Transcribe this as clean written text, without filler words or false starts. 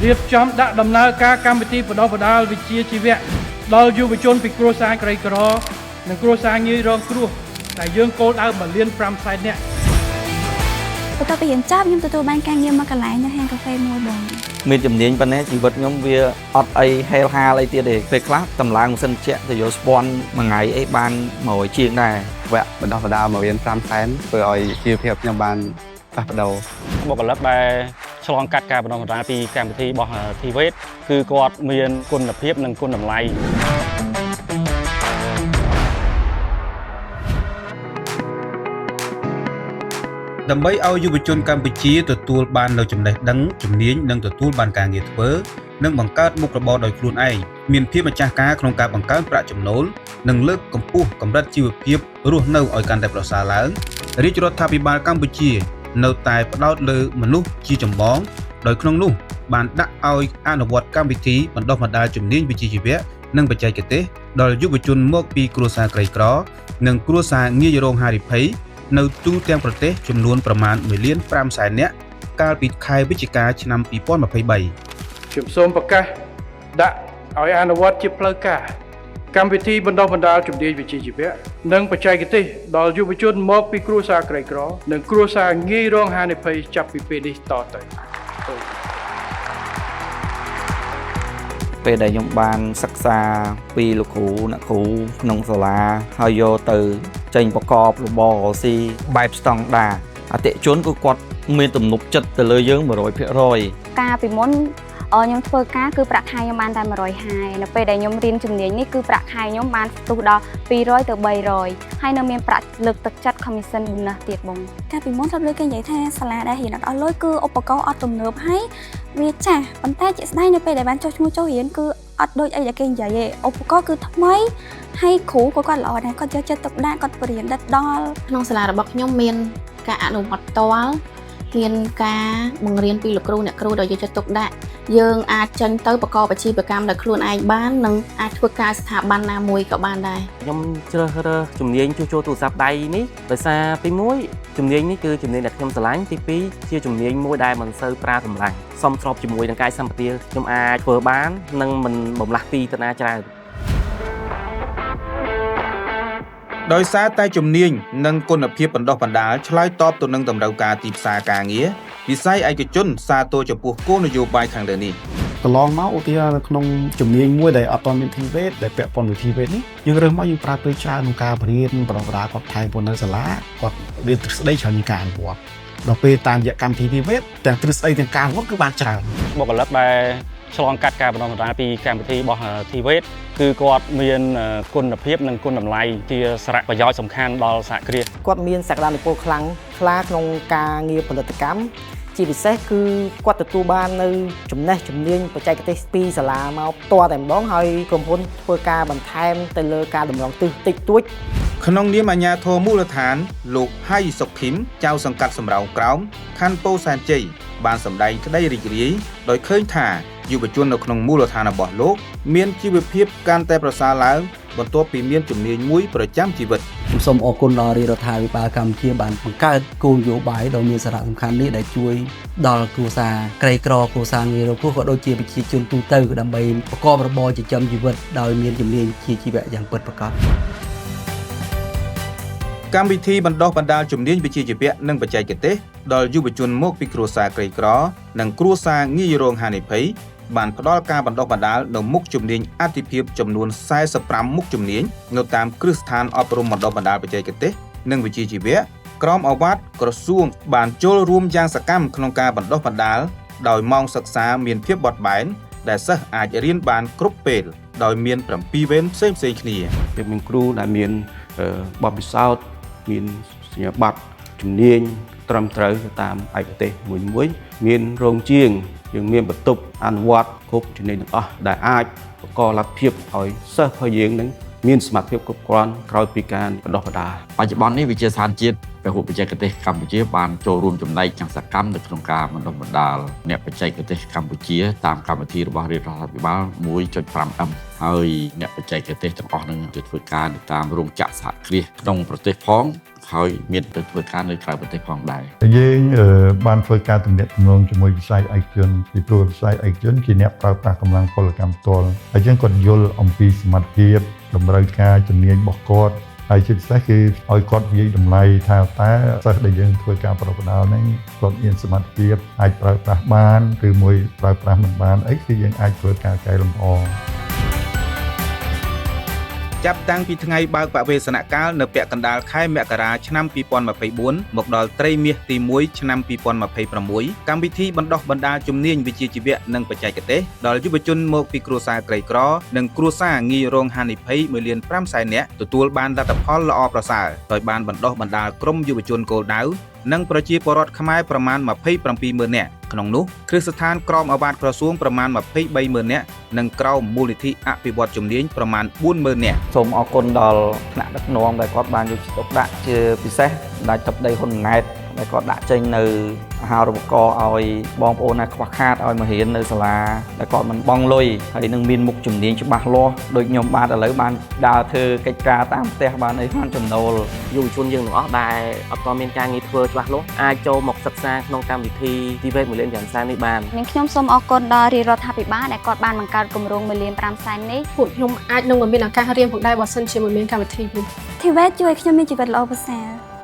រៀបចំដាក់ដំណើរការកម្មវិធីបណ្ដុះបណ្ដាលវិជ្ជាជីវៈដល់យុវជនពីគ្រួសារក្រីក្រនិងគ្រួសារងាយរងគ្រោះដែលយើងគោលដៅ1,500,000 នាក់ បន្ទាប់ពីរៀនចប់ខ្ញុំទទួលបានការងារមកកន្លែងនៅហាងកាហ្វេមួយបង មានជំនាញប៉ុណ្ណេះជីវិតខ្ញុំវាអត់អីហេលហាលអីទៀតទេពេលខ្លះតម្លើងម៉ាស៊ីនជែកទៅយកស្ពាន់មួយថ្ងៃអីបាន100ជាងដែរវគ្គបណ្ដុះបណ្ដាល1,500,000ធ្វើឲ្យជីវភាពខ្ញុំបានផ្លាស់ប្ដូរបុគ្គលិកដែលឆ្លងកាត់ការបណ្ដុះបណ្ដាលពីកម្មវិធីរបស់ TVET គឺគាត់មានគុណភាពនិងគុណតម្លៃ ដើម្បីឲ្យយុវជនកម្ពុជាទទួលបាននូវចំណេះដឹងជំនាញនិងទទួលបានការងារធ្វើនិងបង្កើតមុខរបរដោយខ្លួនឯងមានភាពម្ចាស់ការក្នុងការបង្កើនប្រាក់ចំណូលនិងលើកកម្ពស់កម្រិតជីវភាពរស់នៅឲ្យកាន់តែប្រសើរឡើងរាជរដ្ឋាភិបាលកម្ពុជានៅតែផ្ដោតលើមនុស្សជាចម្បងដោយក្នុងនោះបានដាក់ឲ្យអនុវត្តកម្មវិធីបណ្ដុះបណ្ដាលជំនាញវិជ្ជាជីវៈនិងបច្ចេកទេសដល់យុវជនមកពីគ្រួសារក្រីក្រនិងគ្រួសារងាយរងហានិភ័យនៅទូទាំងប្រទេសចំនួនប្រមាណ 1,500,000 នាក់កាលពីខែវិច្ឆិកាឆ្នាំ 2023 ខ្ញុំសូមប្រកាសដាក់ឲ្យអនុវត្តជាផ្លូវការកម្មវិធីបណ្ដុះបណ្ដាលជំនាញវិជ្ជាជីវៈនិងបច្ចេកទេសដល់យុវជនមកពីគ្រួសារក្រីក្រនិងគ្រួសារងាយរងហានិភ័យចាប់ពីពេលនេះតទៅ ពេលដែលខ្ញុំបានសិក្សាពីលោកគ្រូអ្នកគ្រូក្នុងសាលាហើយយកទៅចេញប្រកបរបររកស៊ីបែបស្តង់ដារអតិថិជនគឺគាត់មានទំនុកចិត្តទៅលើយើង 100% ការពីមុនខ្ញុំធ្វើការគឺប្រាក់ខែខ្ញុំបានតែ150នៅពេលដែលខ្ញុំរៀនជំនាញនេះគឺប្រាក់ខែខ្ញុំបានផ្ទុះដល់200ទៅ300ហើយនៅមានប្រាក់លើកទឹកចិត្ត commission bonus ទៀតបងកាលពីមុនធ្លាប់លើគេនិយាយថាសាលាដែលរៀនអត់អស់លុយគឺឧបករណ៍អត់ទំនើបហើយវាចាស់ប៉ុន្តែជាក់ស្ដែងនៅពេលដែលបានចុះឈ្មោះចូលរៀនគឺអត់ដូចអីដែលគេនិយាយទេឧបករណ៍គឺថ្មីហើយគ្រូក៏គាត់ល្អដែរគាត់យកចិត្តទុកដាក់គាត់បរៀនដិតដល់ក្នុងសាលារបស់ខ្ញុំមានការអនុវត្តផ្ទាល់មានការបង្រៀនពីលោកគ្រូអ្នកគ្រូដោយយកចិត្តទុកដាក់យើងអាចចេញទៅប្រកបអាជីវកម្មដោយខ្លួនឯងបាននិងអាចធ្វើការស្ថាប័នណាមួយក៏បានដែរ ខ្ញុំជ្រើសរើសជំនាញជួសជុលទូរស័ព្ទដៃនេះដោយសារទី1ជំនាញនេះគឺជំនាញដែលខ្ញុំស្រឡាញ់ទី2ជាជំនាញមួយដែលមិនសូវប្រើកម្លាំងសមស្របជាមួយនឹងកាយសម្បទាខ្ញុំអាចធ្វើបាននិងមិនបំលាស់ទីទៅណាច្រើន ដោយសារតែជំនាញនិងគុណភាពបណ្ដុះបណ្ដាលឆ្លើយតបទៅនឹងតម្រូវការទីផ្សារការងារវិស័យឯកជនសាទរចំពោះគោលនយោបាយខាងលើនេះ កន្លងមកឧទាហរណ៍នៅក្នុងជំនាញមួយដែលអត់ទាន់មាន TVET ដែលពាក់ព័ន្ធនឹង TVET នេះយើងរើសមកយើងប្រើពេលច្រើនក្នុងការរៀនបណ្ដុះបណ្ដាលគាត់ថែមនៅសាលាគាត់រៀនទ្រឹស្ដីច្រើនជាងការអនុវត្តដល់ពេលតាមរយៈកម្មវិធី TVET ទាំងទ្រឹស្ដីទាំងការអនុវត្តគឺបានច្រើន បុគ្គលិកដែលឆ្លងកាត់ការបណ្ដុះបណ្ដាលពីកម្មវិធីរបស់ TVET គឺគាត់មានគុណភាពនិងគុណតម្លៃជាសារៈប្រយោជន៍សំខាន់ដល់សហគ្រាស គាត់មានសក្តានុពលខ្លាំងក្លាក្នុងការងារផលិតកម្មជាពិសេសគឺគាត់ទទួលបាននៅចំណេះជំនាញបច្ចេកទេសពីសាលាមកផ្ទាល់តែម្ដងហើយក្រុមហ៊ុនធ្វើការបន្ថែមទៅលើការតម្រង់ទិសតិចតួច ក្នុងនាមអាជ្ញាធរមូលដ្ឋានលោកហៃសុខធីមចៅសង្កាត់សំរោងក្រោមខណ្ឌពោធិ៍សែនជ័យបានសម្ដែងក្តីរីករាយដោយឃើញថាយុវជននៅក្នុងមូលដ្ឋានរបស់លោកមានជីវភាពកាន់តែប្រសើរឡើងបន្ទាប់ពីមានជំនាញមួយប្រចាំជីវិត ខ្ញុំសូមអរគុណដល់រាជរដ្ឋាភិបាលកម្ពុជាបានបង្កើតគោលនយោបាយដ៏មានសារៈសំខាន់នេះដែលជួយដល់គ្រួសារក្រីក្រគ្រួសារងាយរងគ្រោះក៏ដូចជាប្រជាជនទូទៅដើម្បីប្រកបរបរចិញ្ចឹមជីវិតដោយមានជំនាញជាជីវៈយ៉ាងពិតប្រាកដ កម្មវិធីបណ្ដុះបណ្ដាលជំនាញវិជ្ជាជីវៈនិងបច្ចេកទេសដល់យុវជនមកពីគ្រួសារក្រីក្រនិងគ្រួសារងាយរងហានិភ័យបានផ្ដល់ការបណ្ដុះបណ្ដាលនៅមុខជំនាញអាទិភាពចំនួន45មុខជំនាញនៅតាមគ្រឹះស្ថានអប់រំបណ្ដុះបណ្ដាលបច្ចេកទេសនិងវិជ្ជាជីវៈក្រមអាវ៉ាត់ក្រសួងបានចូលរួមយ៉ាងសកម្មក្នុងការបណ្ដុះបណ្ដាលដោយម៉ោងសិក្សាមានភាពបត់បែនដែលសិស្សអាចរៀនបានគ្រប់ពេលដោយមាន7វេនផ្សេងៗគ្នា មានគ្រូដែលមានបទពិសោធន៍មានសញ្ញាបត្រជំនាញត្រឹមត្រូវតាមឯកទេសមួយៗមានរោងជាងយើងមានបន្ទប់អនុវត្តគ្រប់ជំនាញទាំងអស់ដែលអាចបង្កលទ្ធភាពឲ្យសិស្សរបស់យើងនឹងមានសមត្ថភាពគ្រប់គ្រាន់ក្រោយពីការបណ្ដុះបណ្ដាល បច្ចុប្បន្ននេះវិទ្យាសាស្ត្រជាតិ ហុបច្ចេកទេសកម្ពុជាបានចូលរួមចំណែកយ៉ាងសកម្មនៅក្នុងការបណ្ដុះបណ្ដាលអ្នកបច្ចេកទេសកម្ពុជាតាមកម្មវិធីរបស់រាជរដ្ឋាភិបាល 1.5M ហើយអ្នកបច្ចេកទេសទាំងអស់នឹងទៅធ្វើការនៅតាមរោងចក្រសហគ្រាសក្នុងប្រទេសផងហើយមានទៅធ្វើការនៅក្រៅប្រទេសផងដែរ យើងបានធ្វើការទំនាក់ទំនងជាមួយវិស័យឯកជនពីព្រោះវិស័យឯកជនជាអ្នកប្រើប្រាស់កម្លាំងពលកម្មផ្ទាល់ហើយយើងគាត់យល់អំពីសមត្ថភាពតម្រូវការជំនាញរបស់គាត់ហើយជាពិសេសគឺឲ្យគាត់និយាយតម្លៃថាតើសិស្សដែលយើងធ្វើការប្រកបដល់ហ្នឹងគាត់មានសមត្ថភាពអាចប្រើប្រាស់បានឬមួយប្រើប្រាស់មិនបានអីគឺយើងអាចធ្វើការកែលម្អ ចាប់តាំងពីថ្ងៃបើកបវេសនកាលនៅពាក់កណ្ដាលខែមករាឆ្នាំ 2024 មកដល់ត្រីមាសទី 1 ឆ្នាំ 2026 កម្មវិធីបណ្ដុះបណ្ដាលជំនាញវិជ្ជាជីវៈនិងបច្ចេកទេសដល់យុវជនមកពីគ្រួសារក្រីក្រនិងគ្រួសារងាយរងហានិភ័យ 1.5 លាននាក់ទទួលបានលទ្ធផលល្អប្រសើរដោយបានបណ្ដុះបណ្ដាលក្រុមយុវជនគោលដៅនិងប្រជាពលរដ្ឋខ្មែរប្រមាណ 27,000 នាក់ក្នុងនោះគ្រឹះស្ថានក្រមអាវ៉ាតក្រសួងប្រមាណ 23,000 នាក់និងក្រមមូលនិធិអភិវឌ្ឍជំនាញប្រមាណ 40,000 នាក់ សូមអរគុណដល់ថ្នាក់ដឹកនាំដែលគាត់បានយកចិត្តទុកដាក់ជាពិសេសដល់ទឹកដីហ៊ុនម៉ាណែតដែលគាត់ដាក់ចេញនៅអាហារូបករណ៍ឲ្យបងប្អូនណាខ្វះខាតឲ្យមករៀននៅសាលាដែលគាត់មិនបង់លុយហើយនឹងមានមុខជំនាញច្បាស់លាស់ដូចខ្ញុំបាទឥឡូវបានដើរធ្វើកិច្ចការតាមផ្ទះបានអីបានចំណូល យុវជនយើងទាំងអស់ដែលអត់ទាន់មានការងារធ្វើច្បាស់លាស់អាចចូលមកសិក្សាក្នុងកម្មវិធីទីវេត 1 លាន 5 សែននេះបាន នាងខ្ញុំសូមអរគុណដល់រាជរដ្ឋាភិបាលដែលគាត់បានបង្កើតគម្រោង 1 លាន 5 សែននេះ ពួកខ្ញុំអាចនឹងមានឱកាសរៀនផងដែរបើសិនជាមិនមានកម្មវិធីនេះ ធីវេតជួយខ្ញុំមានជីវិតល្អប្រសើរ